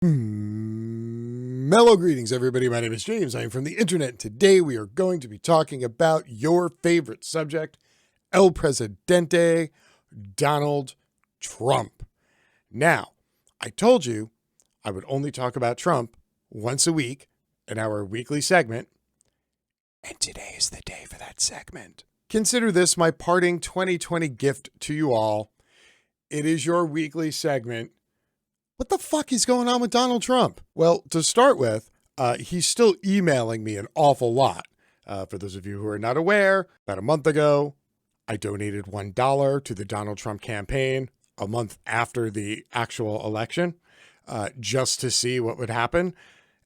Mellow greetings, everybody. My name is James. I am from the internet. Today we are going to be talking about your favorite subject, El Presidente, Donald Trump. Now, I told you I would only talk about Trump once a week in our weekly segment, and today is the day for that segment. Consider this my parting 2020 gift to you all. It is your weekly segment. What the fuck is going on with Donald Trump? Well, to start with, he's still emailing me an awful lot. For those of you who are not aware, about a month ago, I donated $1 to the Donald Trump campaign a month after the actual election, just to see what would happen.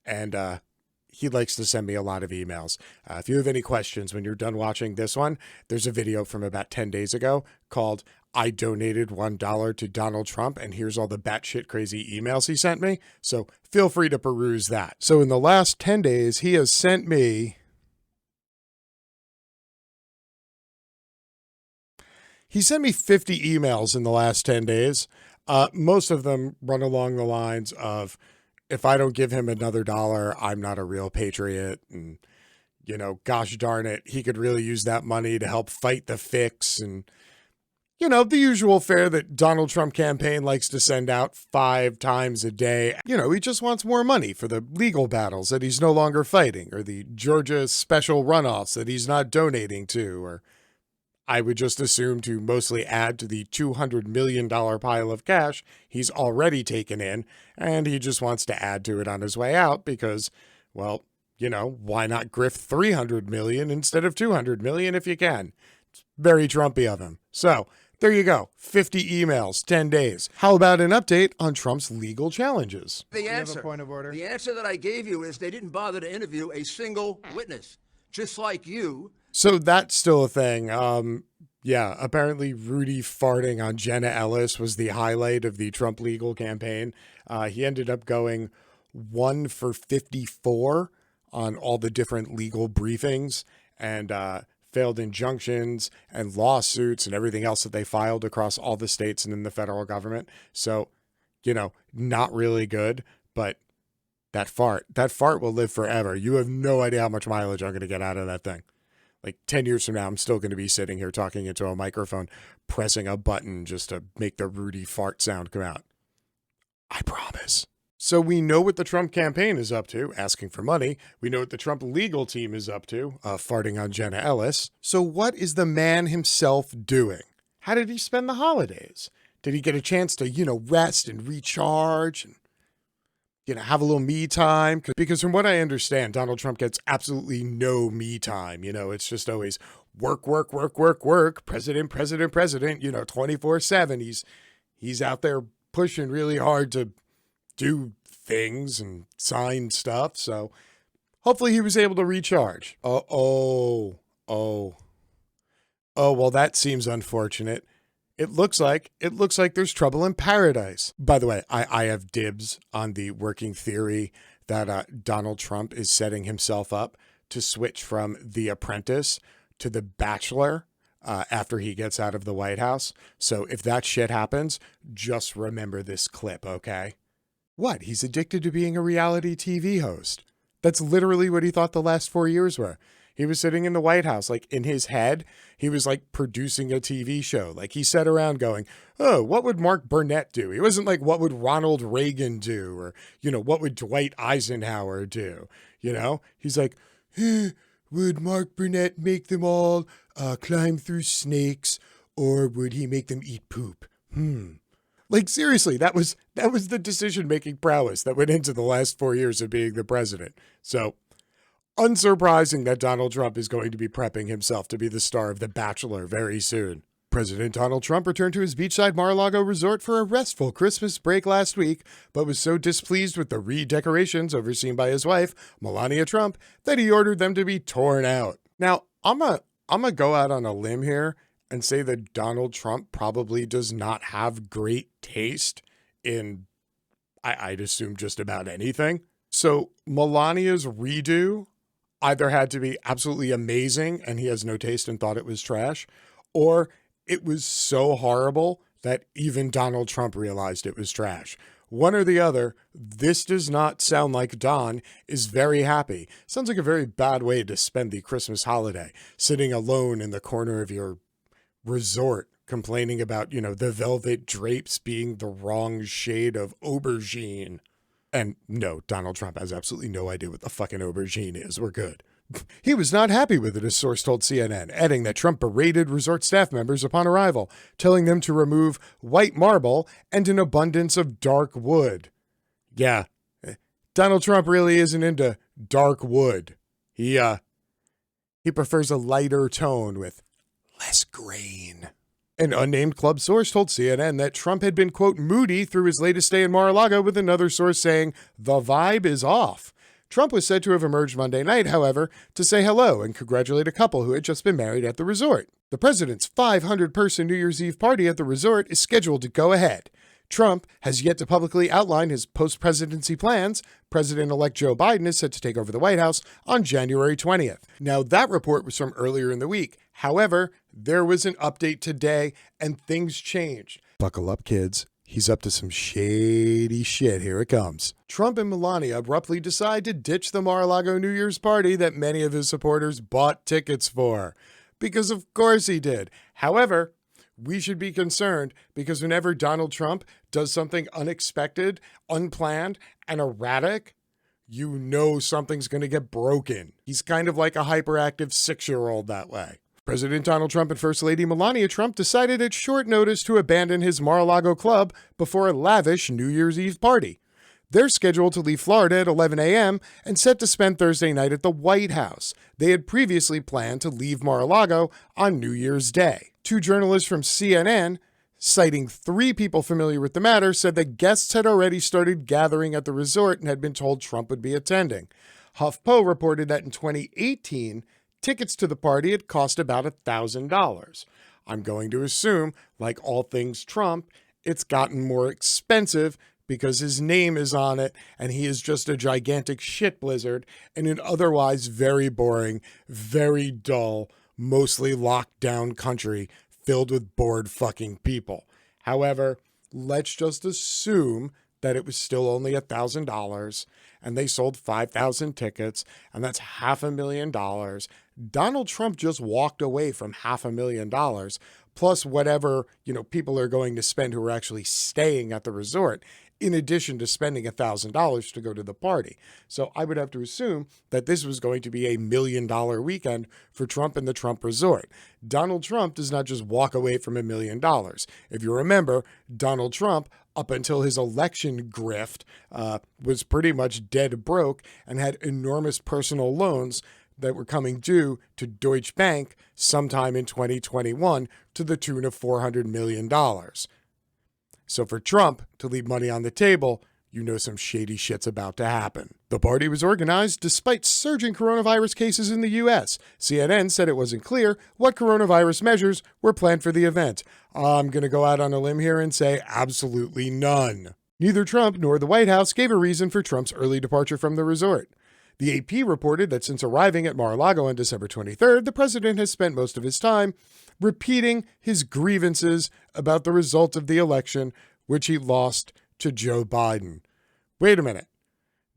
And he likes to send me a lot of emails. If you have any questions when you're done watching this one, there's a video from about 10 days ago called I donated $1 to Donald Trump, and here's all the batshit crazy emails he sent me. So feel free to peruse that. So in the last 10 days, he has sent me... He sent me 50 emails in the last 10 days. Most of them run along the lines of, if I don't give him another dollar, I'm not a real patriot. And, you know, gosh darn it, he could really use that money to help fight the fix. And, you know, the usual fare that Donald Trump campaign likes to send out 5 times a day. You know, he just wants more money for the legal battles that he's no longer fighting, or the Georgia special runoffs that he's not donating to, or I would just assume to mostly add to the $200 million pile of cash he's already taken in, and he just wants to add to it on his way out because, well, you know, why not grift $300 million instead of $200 million if you can? It's very Trumpy of him. So there you go, 50 emails, 10 days. How about an update on Trump's legal challenges? The answer. You have a point of order? The answer that I gave you is they didn't bother to interview a single witness, just like you. So that's still a thing. Yeah, apparently Rudy farting on Jenna Ellis was the highlight of the Trump legal campaign. He ended up going 1 for 54 on all the different legal briefings and failed injunctions and lawsuits and everything else that they filed across all the states and in the federal government. So, you know, not really good, but that fart will live forever. You have no idea how much mileage I'm going to get out of that thing. Like 10 years from now, I'm still going to be sitting here talking into a microphone, pressing a button just to make the Rudy fart sound come out. I promise. So we know what the Trump campaign is up to, asking for money. We know what the Trump legal team is up to, farting on Jenna Ellis. So what is the man himself doing? How did he spend the holidays? Did he get a chance to, you know, rest and recharge and, you know, have a little me time? Because from what I understand, Donald Trump gets absolutely no me time. You know, it's just always work, work, work, work, work. President, president, president, you know, 24/7. He's out there pushing really hard to do things and sign stuff. So hopefully he was able to recharge. Oh, well, that seems unfortunate. It looks like there's trouble in paradise. By the way, I have dibs on the working theory that Donald Trump is setting himself up to switch from The Apprentice to The Bachelor after he gets out of the White House. So if that shit happens, just remember this clip, okay? What? He's addicted to being a reality TV host. That's literally what he thought the last 4 years were. He was sitting in the White House, like in his head, he was like producing a TV show. Like he sat around going, oh, what would Mark Burnett do? He wasn't like, what would Ronald Reagan do? Or, you know, what would Dwight Eisenhower do? You know, he's like, would Mark Burnett make them all climb through snakes, or would he make them eat poop? Like seriously, that was the decision-making prowess that went into the last 4 years of being the president. So unsurprising that Donald Trump is going to be prepping himself to be the star of The Bachelor very soon. President Donald Trump returned to his beachside Mar-a-Lago resort for a restful Christmas break last week, but was so displeased with the redecorations overseen by his wife, Melania Trump, that he ordered them to be torn out. Now, I'm gonna go out on a limb here and say that Donald Trump probably does not have great taste in, I'd assume, just about anything. So Melania's redo either had to be absolutely amazing and he has no taste and thought it was trash, or it was so horrible that even Donald Trump realized it was trash, One or the other. This does not sound like Don is very happy. Sounds like a very bad way to spend the Christmas holiday, sitting alone in the corner of your resort, complaining about, the velvet drapes being the wrong shade of aubergine. And no, Donald Trump has absolutely no idea what the fucking aubergine is. We're good. He was not happy with it, a source told CNN, adding that Trump berated resort staff members upon arrival, telling them to remove white marble and an abundance of dark wood. Yeah, Donald Trump really isn't into dark wood. He prefers a lighter tone with less grain. An unnamed club source told CNN that Trump had been, quote, moody through his latest stay in Mar-a-Lago, with another source saying the vibe is off. Trump was said to have emerged Monday night, however, to say hello and congratulate a couple who had just been married at the resort. The president's 500-person New Year's Eve party at the resort is scheduled to go ahead. Trump has yet to publicly outline his post-presidency plans. President-elect Joe Biden is set to take over the White House on January 20th. Now, that report was from earlier in the week. However, there was an update today, and things changed. Buckle up, kids. He's up to some shady shit. Here it comes. Trump and Melania abruptly decide to ditch the Mar-a-Lago New Year's party that many of his supporters bought tickets for. Because of course he did. However, we should be concerned because whenever Donald Trump does something unexpected, unplanned, and erratic, you know something's going to get broken. He's kind of like a hyperactive 6-year-old that way. President Donald Trump and First Lady Melania Trump decided at short notice to abandon his Mar-a-Lago club before a lavish New Year's Eve party. They're scheduled to leave Florida at 11 a.m. and set to spend Thursday night at the White House. They had previously planned to leave Mar-a-Lago on New Year's Day. Two journalists from CNN, citing 3 people familiar with the matter, said that guests had already started gathering at the resort and had been told Trump would be attending. HuffPo reported that in 2018, tickets to the party had cost about $1,000. I'm going to assume, like all things Trump, it's gotten more expensive because his name is on it and he is just a gigantic shit blizzard in an otherwise very boring, very dull, mostly locked down country filled with bored fucking people. However, let's just assume that it was still only $1,000 and they sold 5,000 tickets, and that's $500,000. Donald Trump just walked away from $500,000 plus whatever, people are going to spend who are actually staying at the resort, in addition to spending $1,000 to go to the party. So I would have to assume that this was going to be $1 million weekend for Trump and the Trump resort. Donald Trump does not just walk away from $1 million. If you remember, Donald Trump, up until his election grift, was pretty much dead broke and had enormous personal loans that were coming due to Deutsche Bank sometime in 2021 to the tune of $400 million. So for Trump to leave money on the table, some shady shit's about to happen. The party was organized despite surging coronavirus cases in the U.S. CNN said it wasn't clear what coronavirus measures were planned for the event. I'm going to go out on a limb here and say absolutely none. Neither Trump nor the White House gave a reason for Trump's early departure from the resort. The AP reported that since arriving at Mar-a-Lago on December 23rd, the president has spent most of his time repeating his grievances about the result of the election, which he lost to Joe Biden. Wait a minute.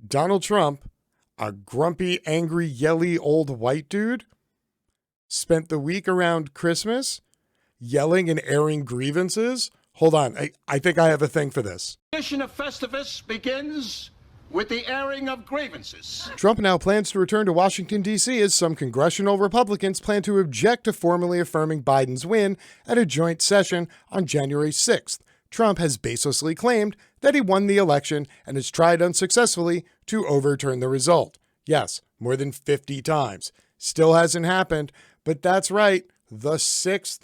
Donald Trump, a grumpy, angry, yelly old white dude, spent the week around Christmas yelling and airing grievances? Hold on. I think I have a thing for this. The tradition of Festivus begins with the airing of grievances. Trump now plans to return to Washington, D.C. as some congressional Republicans plan to object to formally affirming Biden's win at a joint session on January 6th. Trump has baselessly claimed that he won the election and has tried unsuccessfully to overturn the result. Yes, more than 50 times. Still hasn't happened, but that's right. The 6th.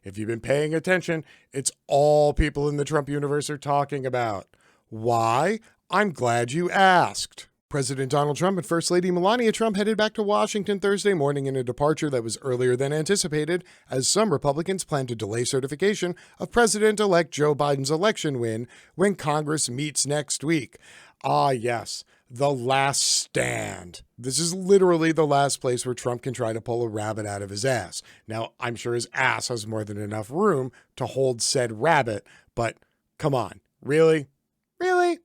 If you've been paying attention, it's all people in the Trump universe are talking about. Why? I'm glad you asked. President Donald Trump and First Lady Melania Trump headed back to Washington Thursday morning in a departure that was earlier than anticipated, as some Republicans plan to delay certification of President-elect Joe Biden's election win when Congress meets next week. Ah, yes, the last stand. This is literally the last place where Trump can try to pull a rabbit out of his ass. Now, I'm sure his ass has more than enough room to hold said rabbit, but Come on. Really? Really?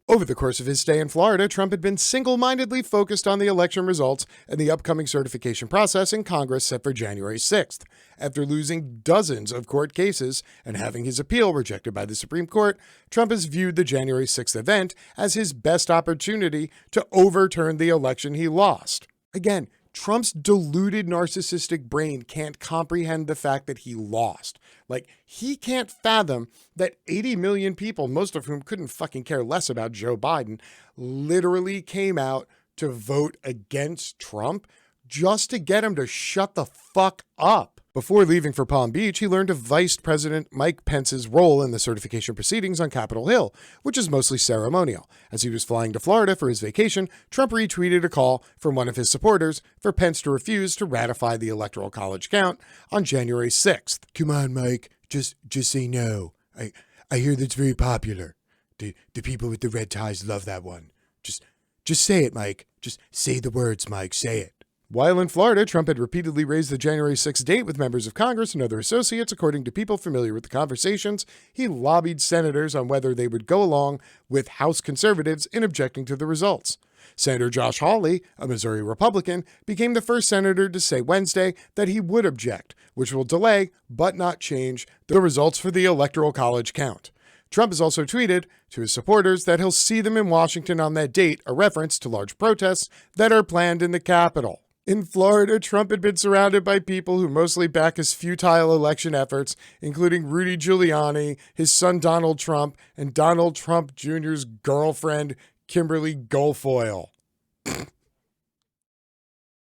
Over the course of his stay in Florida, Trump had been single-mindedly focused on the election results and the upcoming certification process in Congress set for January 6th. After losing dozens of court cases and having his appeal rejected by the Supreme Court, Trump has viewed the January 6th event as his best opportunity to overturn the election he lost. Again, Trump's deluded narcissistic brain can't comprehend the fact that he lost. Like, he can't fathom that 80 million people, most of whom couldn't fucking care less about Joe Biden, literally came out to vote against Trump just to get him to shut the fuck up. Before leaving for Palm Beach, he learned of Vice President Mike Pence's role in the certification proceedings on Capitol Hill, which is mostly ceremonial. As he was flying to Florida for his vacation, Trump retweeted a call from one of his supporters for Pence to refuse to ratify the Electoral College count on January 6th. Come on, Mike, just say no. I hear that's very popular. The people with the red ties love that one. Just say it, Mike. Just say the words, Mike. Say it. While in Florida, Trump had repeatedly raised the January 6th date with members of Congress and other associates. According to people familiar with the conversations, he lobbied senators on whether they would go along with House conservatives in objecting to the results. Senator Josh Hawley, a Missouri Republican, became the first senator to say Wednesday that he would object, which will delay, but not change, the results for the Electoral College count. Trump has also tweeted to his supporters that he'll see them in Washington on that date, a reference to large protests that are planned in the Capitol. In Florida, Trump had been surrounded by people who mostly back his futile election efforts, including Rudy Giuliani, his son Donald Trump, and Donald Trump Jr.'s girlfriend, Kimberly Guilfoyle,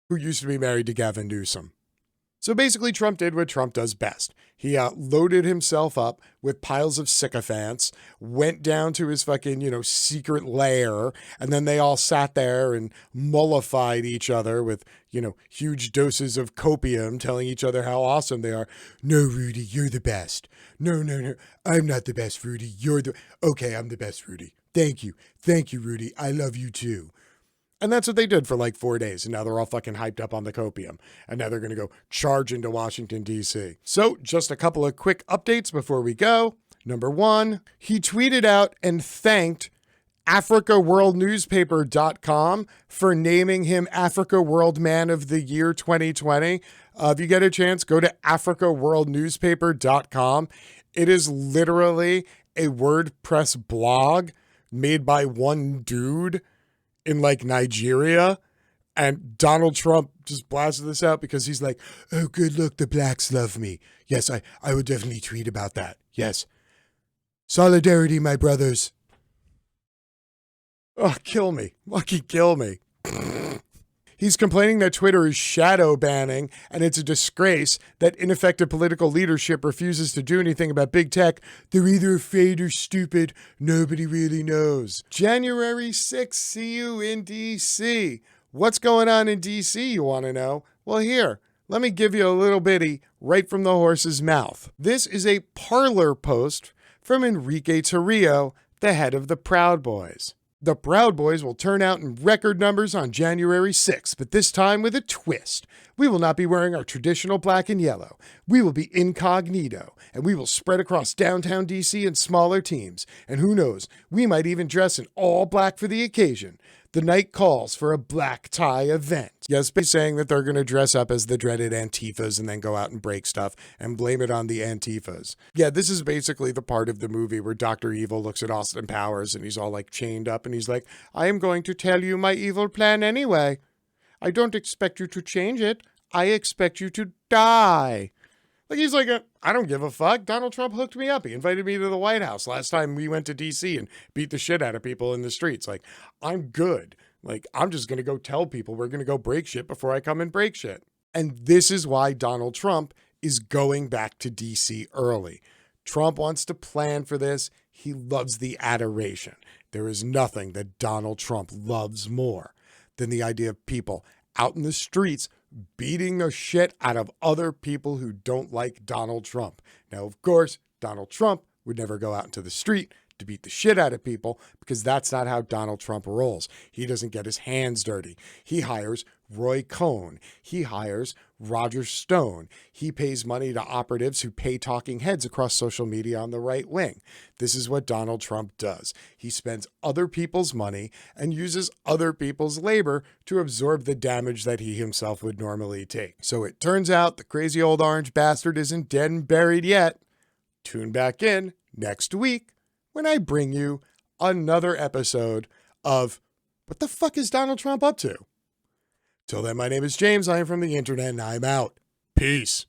who used to be married to Gavin Newsom. So basically, Trump did what Trump does best. He loaded himself up with piles of sycophants, went down to his fucking, secret lair, and then they all sat there and mollified each other with, huge doses of copium, telling each other how awesome they are. No, Rudy, you're the best. No, I'm not the best, Rudy. Okay, I'm the best, Rudy. Thank you, Rudy. I love you too. And that's what they did for like 4 days. And now they're all fucking hyped up on the copium. And now they're going to go charge into Washington, D.C. So just a couple of quick updates before we go. Number one, he tweeted out and thanked AfricaWorldNewspaper.com for naming him Africa World Man of the Year 2020. If you get a chance, go to AfricaWorldNewspaper.com. It is literally a WordPress blog made by one dude in like Nigeria, and Donald Trump just blasted this out because he's like, oh, good, look, the blacks love me. Yes, I would definitely tweet about that. Yes. Solidarity, my brothers. Oh, kill me. Lucky kill me. He's complaining that Twitter is shadow banning, and it's a disgrace that ineffective political leadership refuses to do anything about big tech. They're either afraid or stupid. Nobody really knows. January 6th, see you in D.C. What's going on in D.C., you want to know? Well, here, let me give you a little bitty right from the horse's mouth. This is a Parler post from Enrique Tarrio, the head of the Proud Boys. The Proud Boys will turn out in record numbers on January 6th, but this time with a twist. We will not be wearing our traditional black and yellow. We will be incognito, and we will spread across downtown DC in smaller teams. And who knows, we might even dress in all black for the occasion. The night calls for a black tie event. Yes, by saying that they're going to dress up as the dreaded Antifas and then go out and break stuff and blame it on the Antifas. Yeah, this is basically the part of the movie where Dr. Evil looks at Austin Powers and he's all like chained up and he's like, I am going to tell you my evil plan anyway. I don't expect you to change it. I expect you to die. Like, he's like, I don't give a fuck. Donald Trump hooked me up. He invited me to the White House last time we went to D.C. and beat the shit out of people in the streets. Like, I'm good. Like, I'm just going to go tell people we're going to go break shit before I come and break shit. And this is why Donald Trump is going back to D.C. early. Trump wants to plan for this. He loves the adoration. There is nothing that Donald Trump loves more than the idea of people out in the streets beating the shit out of other people who don't like Donald Trump. Now, of course, Donald Trump would never go out into the street to beat the shit out of people, because that's not how Donald Trump rolls. He doesn't get his hands dirty. He hires Roy Cohn. He hires Roger Stone. He pays money to operatives who pay talking heads across social media on the right wing. This is what Donald Trump does. He spends other people's money and uses other people's labor to absorb the damage that he himself would normally take. So it turns out the crazy old orange bastard isn't dead and buried yet. Tune back in next week when I bring you another episode of What the Fuck is Donald Trump Up To? Till then, my name is James. I am from the internet and I'm out. Peace.